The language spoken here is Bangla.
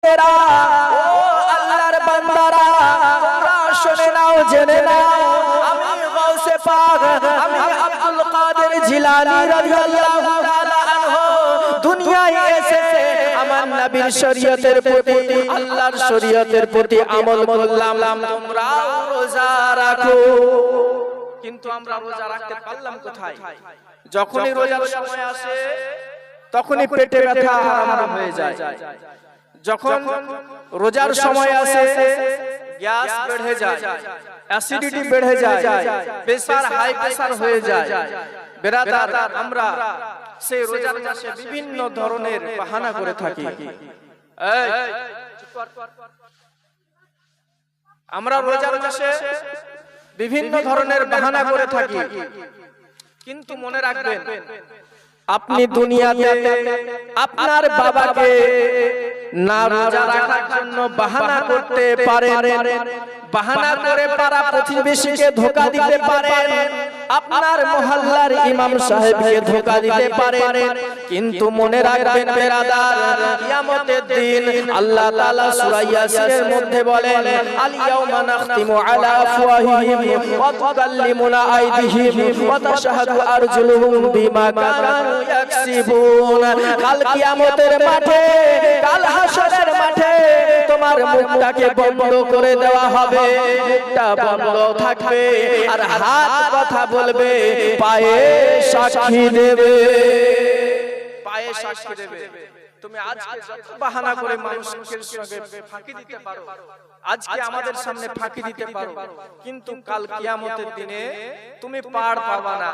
উম্মতেরা, ও আল্লাহর বান্দারা, তোমরা শুনে নাও, জেনে নাও, আমি গাউসে পাক, আমি আব্দুল কাদের জিলানী রাদিয়াল্লাহু তাআলা আনহু দুনিয়ায় এসেছে আমার নবীর শরীয়তের প্রতি, আল্লাহর শরীয়তের প্রতি আমল করলাম। তোমরা রোজা রাখো, কিন্তু আমরা রোজা রাখতে পারলাম কোথায়? যখনই রোজার সময় আসে তখনই পেটে ব্যথা আরম্ভ হয়ে যায়। যখন রোজার সময় আসে গ্যাস বেড়ে যায়, অ্যাসিডিটি বেড়ে যায়, প্রেসার হাই প্রেসার হয়ে যায়। বেরাদার, আমরা সেই রোজার মাসে বিভিন্ন ধরনের বাহানা করে থাকি। আমরা রোজার মাসে বিভিন্ন ধরনের বাহানা করে থাকি, কিন্তু মনে রাখবেন, আপনি দুনিয়াতে আপনার বাবাকে না রোজা রাখার জন্য বাহানা করতে পারেন, বাহানা করে পাড়া প্রতিবেশীকে ধোঁকা দিতে পারেন, আপনার মহল্লার ইমাম সাহেবকে ধোঁকা দিতে পারেন, কিন্তু মনে রাখবেন বেরাদার, কিয়ামতের দিন আল্লাহ তাআলা সূরা ইয়াসিনের মধ্যে বলেন, আল ইয়াউমা নাখতিমু আলা আফওয়াহিহিম ওয়া তুকাল্লিমুনা আইদিহিম ওয়া তাশহাদু আরজুলুহুম বিমা কানু ইয়াকসিবুন। কাল কিয়ামতের মাঠে, কাল হাসরের মাঠে তোমার মুখটাকে বন্ধ করে দেওয়া হবে, মুখটা বন্ধ থাকবে আর হাত কথা বলবে, পায়ে সাক্ষী দেবে, পায়ে সাক্ষী দেবে। তুমি আজকে যত বাহানা করে মানুষের সঙ্গে ফাঁকি দিতে পারো, আজকে আমাদের সামনে ফাঁকি দিতে পারো, কিন্তু কাল কিয়ামতের দিনে তুমি পার পাবা না।